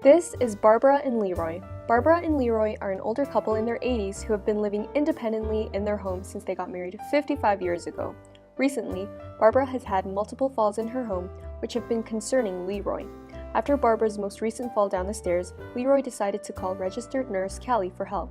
This is Barbara and Leroy. Barbara and Leroy are an older couple in their 80s who have been living independently in their home since they got married 55 years ago. Recently, Barbara has had multiple falls in her home, which have been concerning Leroy. After Barbara's most recent fall down the stairs, Leroy decided to call registered nurse Callie for help.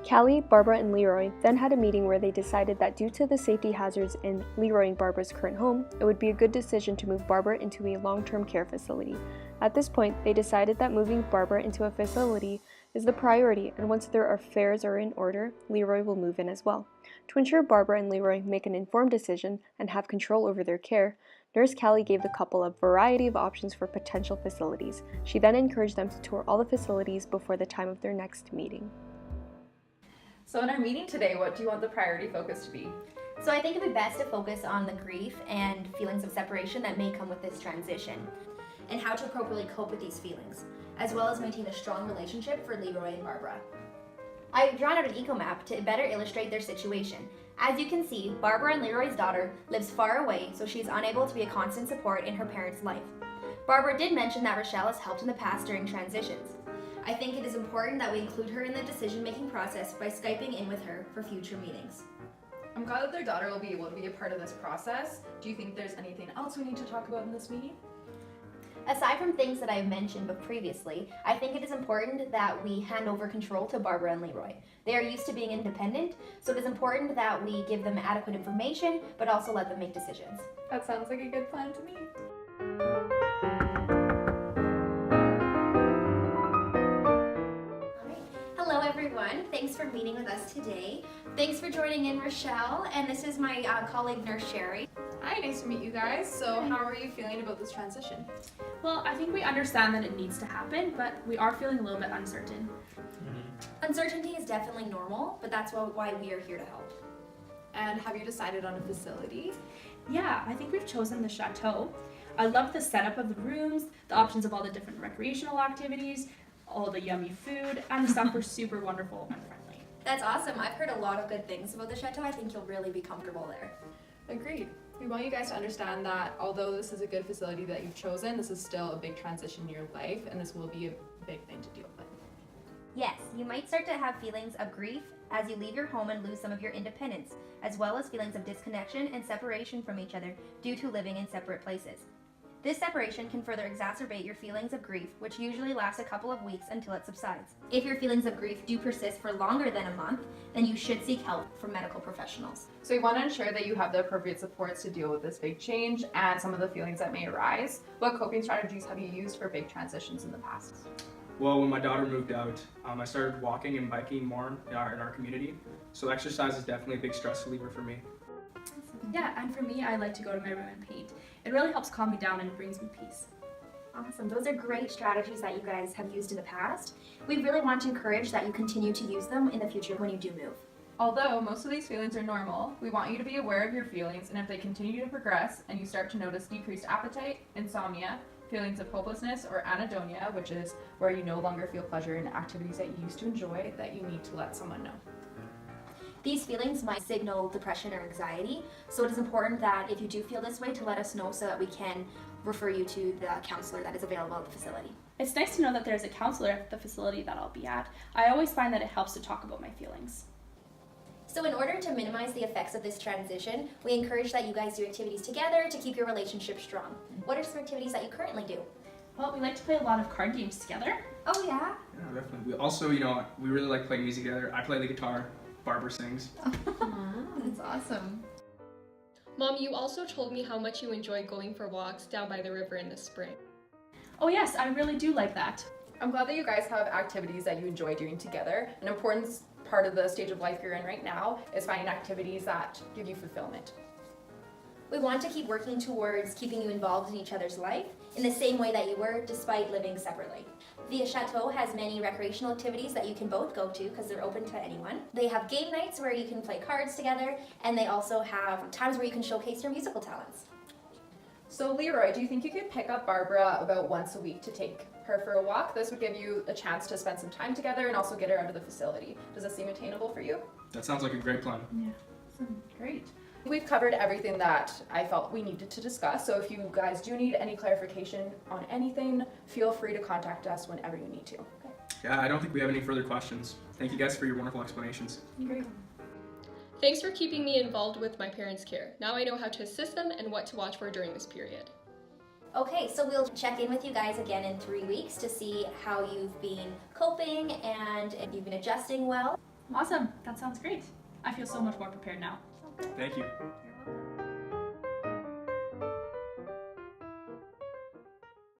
Callie, Barbara, and Leroy then had a meeting where they decided that due to the safety hazards in Leroy and Barbara's current home, it would be a good decision to move Barbara into a long-term care facility. At this point, they decided that moving Barbara into a facility is the priority, and once their affairs are in order, Leroy will move in as well. To ensure Barbara and Leroy make an informed decision and have control over their care, Nurse Callie gave the couple a variety of options for potential facilities. She then encouraged them to tour all the facilities before the time of their next meeting. So in our meeting today, what do you want the priority focus to be? So I think it'd be best to focus on the grief and feelings of separation that may come with this transition, and how to appropriately cope with these feelings, as well as maintain a strong relationship for Leroy and Barbara. I've drawn out an eco-map to better illustrate their situation. As you can see, Barbara and Leroy's daughter lives far away, so she is unable to be a constant support in her parents' life. Barbara did mention that Rochelle has helped in the past during transitions. I think it is important that we include her in the decision-making process by Skyping in with her for future meetings. I'm glad that their daughter will be able to be a part of this process. Do you think there's anything else we need to talk about in this meeting? Aside from things that I've mentioned but previously, I think it is important that we hand over control to Barbara and Leroy. They are used to being independent, so it is important that we give them adequate information, but also let them make decisions. That sounds like a good plan to me. Hello everyone, thanks for meeting with us today. Thanks for joining in, Rochelle, and this is my colleague Nurse Sherry. Hi, nice to meet you guys. So how are you feeling about this transition? Well, I think we understand that it needs to happen, but we are feeling a little bit uncertain. Uncertainty is definitely normal, but that's why we are here to help. And have you decided on a facility? Yeah, I think we've chosen the chateau. I love the setup of the rooms, the options of all the different recreational activities, all the yummy food, and the staff were super wonderful and friendly. That's awesome. I've heard a lot of good things about the chateau. I think you'll really be comfortable there. Agreed. We want you guys to understand that although this is a good facility that you've chosen, this is still a big transition in your life, and this will be a big thing to deal with. Yes, you might start to have feelings of grief as you leave your home and lose some of your independence, as well as feelings of disconnection and separation from each other due to living in separate places. This separation can further exacerbate your feelings of grief, which usually lasts a couple of weeks until it subsides. If your feelings of grief do persist for longer than a month, then you should seek help from medical professionals. So we want to ensure that you have the appropriate supports to deal with this big change and some of the feelings that may arise. What coping strategies have you used for big transitions in the past? Well, when my daughter moved out, I started walking and biking more in our community. So exercise is definitely a big stress reliever for me. Yeah, and for me, I like to go to my room and paint. It really helps calm me down and brings me peace. Awesome. Those are great strategies that you guys have used in the past. We really want to encourage that you continue to use them in the future when you do move. Although most of these feelings are normal, we want you to be aware of your feelings, and if they continue to progress and you start to notice decreased appetite, insomnia, feelings of hopelessness, or anhedonia, which is where you no longer feel pleasure in activities that you used to enjoy, that you need to let someone know. These feelings might signal depression or anxiety, so it is important that if you do feel this way to let us know so that we can refer you to the counselor that is available at the facility. It's nice to know that there's a counselor at the facility that I'll be at. I always find that it helps to talk about my feelings. So in order to minimize the effects of this transition, we encourage that you guys do activities together to keep your relationship strong. What are some activities that you currently do? Well, we like to play a lot of card games together. Oh yeah? Yeah, definitely. We also, we really like playing music together. I play the guitar, Barbara sings. That's awesome. Mom, you also told me how much you enjoy going for walks down by the river in the spring. Oh yes, I really do like that. I'm glad that you guys have activities that you enjoy doing together. An important part of the stage of life you're in right now is finding activities that give you fulfillment. We want to keep working towards keeping you involved in each other's life in the same way that you were, despite living separately. The Chateau has many recreational activities that you can both go to because they're open to anyone. They have game nights where you can play cards together, and they also have times where you can showcase your musical talents. So Leroy, do you think you could pick up Barbara about once a week to take her for a walk? This would give you a chance to spend some time together and also get her out of the facility. Does this seem attainable for you? That sounds like a great plan. Yeah, great. We've covered everything that I felt we needed to discuss, so if you guys do need any clarification on anything, feel free to contact us whenever you need to. Yeah, I don't think we have any further questions. Thank you guys for your wonderful explanations. Great. Thanks for keeping me involved with my parents' care. Now I know how to assist them and what to watch for during this period. Okay, so we'll check in with you guys again in 3 weeks to see how you've been coping and if you've been adjusting well. Awesome. That sounds great. I feel so much more prepared now. Thank you. You're welcome.